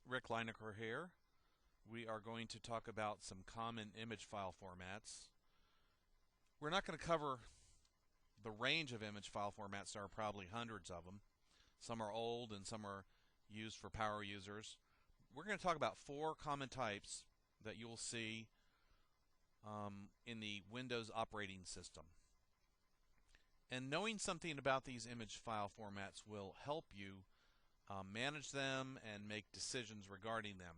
Rick Lineker here. We are going to talk about some common image file formats. We're not going to cover the range of image file formats. There are probably hundreds of them. Some are old and some are used for power users. We're going to talk about four common types that you'll see in the Windows operating system. And knowing something about these image file formats will help you manage them and make decisions regarding them.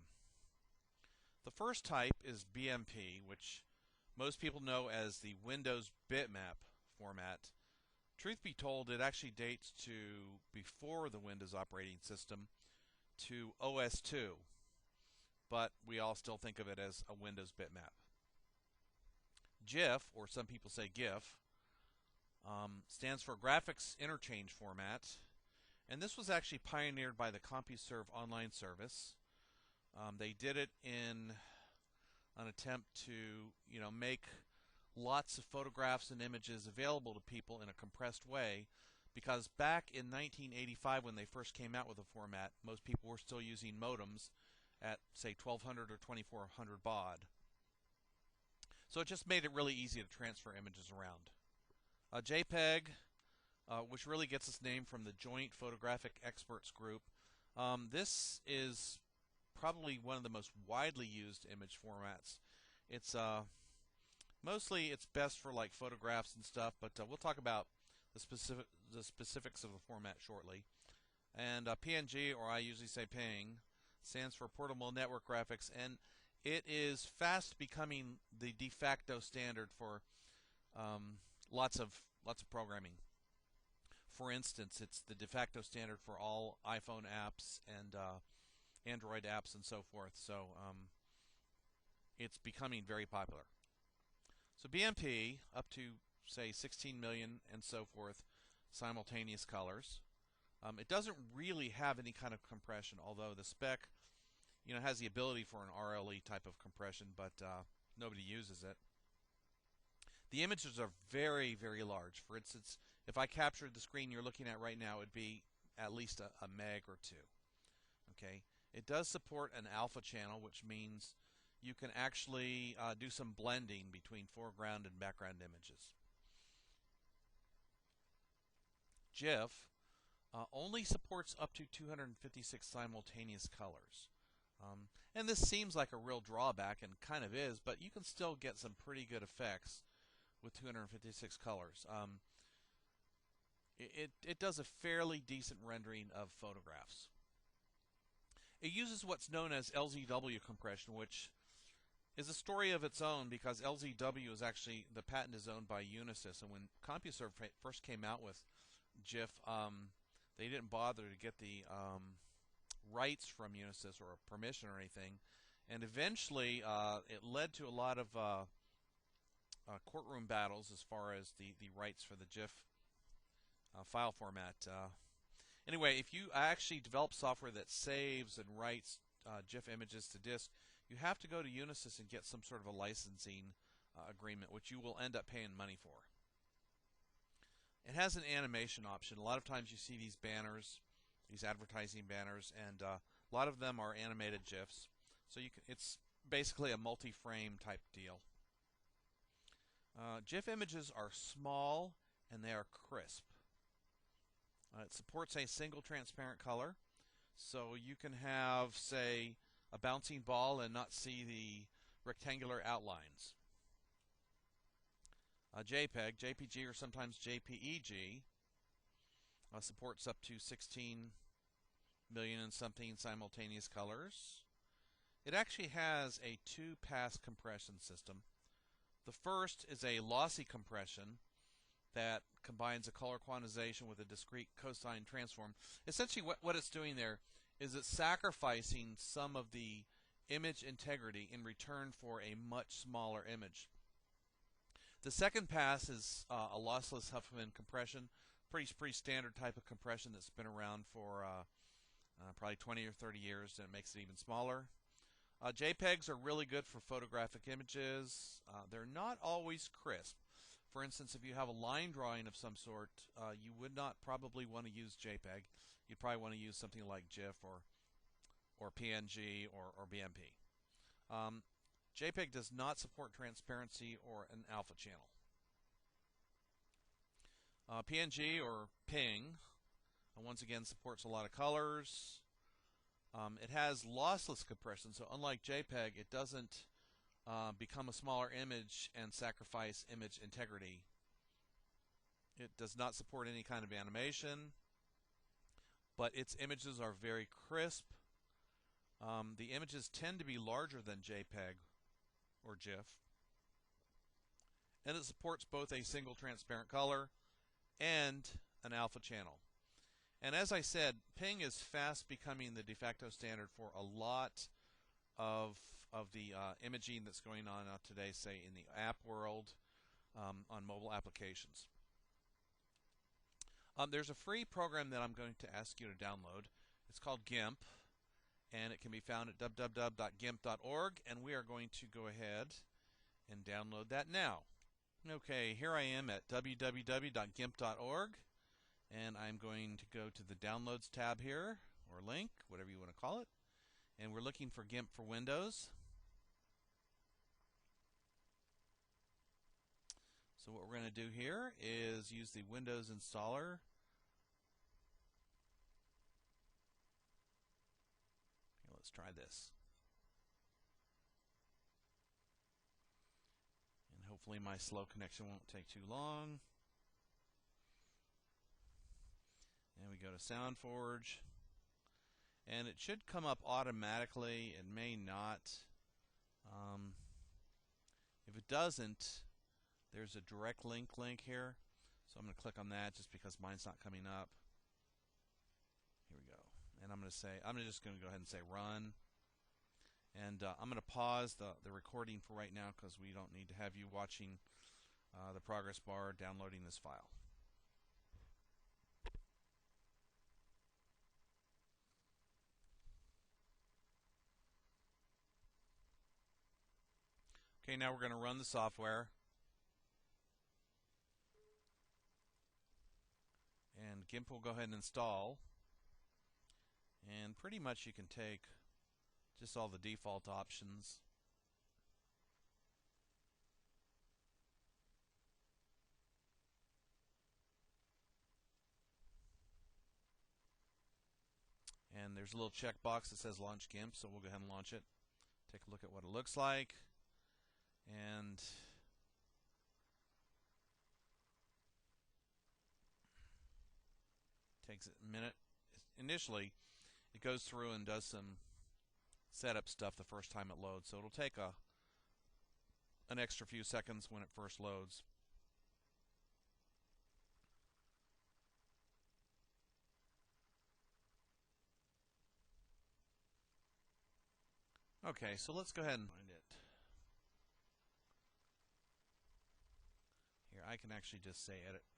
The first type is BMP, which most people know as the Windows bitmap format. Truth be told, it actually dates to before the Windows operating system, to OS/2, but we all still think of it as a Windows bitmap. GIF, or some people say GIF, stands for Graphics Interchange Format, and this was actually pioneered by the CompuServe online service. They did it in an attempt to, make lots of photographs and images available to people in a compressed way, because back in 1985 when they first came out with the format, most people were still using modems at, say, 1200 or 2400 baud. So it just made it really easy to transfer images around. JPEG, which really gets its name from the Joint Photographic Experts Group. This is probably one of the most widely used image formats. It's mostly it's best for like photographs and stuff, but we'll talk about the specifics of the format shortly. And PNG, or I usually say PNG, stands for Portable Network Graphics, and it is fast becoming the de facto standard for lots of programming. For instance, it's the de facto standard for all iPhone apps and Android apps and so forth. So it's becoming very popular. So BMP, up to say 16 million and so forth simultaneous colors. It doesn't really have any kind of compression, although the spec, has the ability for an RLE type of compression, but nobody uses it. The images are very, very large. For instance, if I captured the screen you're looking at right now, it would be at least a meg or two. Okay. It does support an alpha channel, which means you can actually do some blending between foreground and background images. GIF only supports up to 256 simultaneous colors. And this seems like a real drawback, and kind of is, but you can still get some pretty good effects with 256 colors. It does a fairly decent rendering of photographs. It uses what's known as LZW compression, which is a story of its own, because LZW is actually, the patent is owned by Unisys, and when CompuServe first came out with GIF, they didn't bother to get the rights from Unisys or permission or anything, and eventually it led to a lot of courtroom battles as far as the rights for the GIF file format. Anyway, if you actually develop software that saves and writes GIF images to disk, you have to go to Unisys and get some sort of a licensing agreement, which you will end up paying money for. It has an animation option. A lot of times you see these banners, these advertising banners, and a lot of them are animated GIFs. So it's basically a multi-frame type deal. GIF images are small and they are crisp. It supports a single transparent color, so you can have, say, a bouncing ball and not see the rectangular outlines. JPEG, JPG, or sometimes JPEG supports up to 16 million and something simultaneous colors. It actually has a two-pass compression system. The first is a lossy compression that combines a color quantization with a discrete cosine transform. Essentially what it's doing there is it's sacrificing some of the image integrity in return for a much smaller image. The second pass is a lossless Huffman compression, pretty standard type of compression that's been around for probably 20 or 30 years, and it makes it even smaller. JPEGs are really good for photographic images. They're not always crisp. For instance, if you have a line drawing of some sort, you would not probably want to use JPEG. You'd probably want to use something like GIF or or PNG or BMP. JPEG does not support transparency or an alpha channel. PNG or PNG once again supports a lot of colors. It has lossless compression, so unlike JPEG, it doesn't become a smaller image and sacrifice image integrity. It does not support any kind of animation, but its images are very crisp. The images tend to be larger than JPEG or GIF, and it supports both a single transparent color and an alpha channel. And as I said, PNG is fast becoming the de facto standard for a lot of the imaging that's going on out today, say in the app world, on mobile applications. There's a free program that I'm going to ask you to download. It's called GIMP, and it can be found at www.gimp.org, and we are going to go ahead and download that now. Okay, here I am at www.gimp.org, and I'm going to go to the Downloads tab here, or link, whatever you want to call it, and we're looking for GIMP for Windows. So what we're going to do here is use the Windows installer. Okay, let's try this. And hopefully my slow connection won't take too long. And we go to SoundForge. And it should come up automatically. It may not. If it doesn't, there's a direct link here. So I'm going to click on that just because mine's not coming up. Here we go. And I'm just going to go ahead and say run. And I'm going to pause the recording for right now because we don't need to have you watching the progress bar downloading this file. Okay, now we're going to run the software. And GIMP will go ahead and install. And pretty much you can take just all the default options. And there's a little checkbox that says Launch GIMP, so we'll go ahead and launch it. Take a look at what it looks like. And takes a minute. Initially, it goes through and does some setup stuff the first time it loads, so it'll take an extra few seconds when it first loads. Okay, so let's go ahead and find it. Here, I can actually just say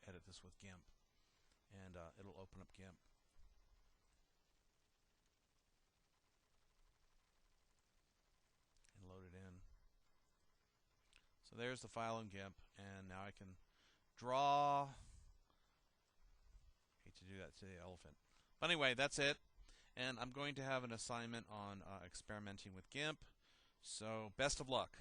edit this with GIMP, and it'll open up GIMP. And load it in. So there's the file in GIMP, and now I can draw. Hate to do that to the elephant. But anyway, that's it. And I'm going to have an assignment on experimenting with GIMP. So best of luck.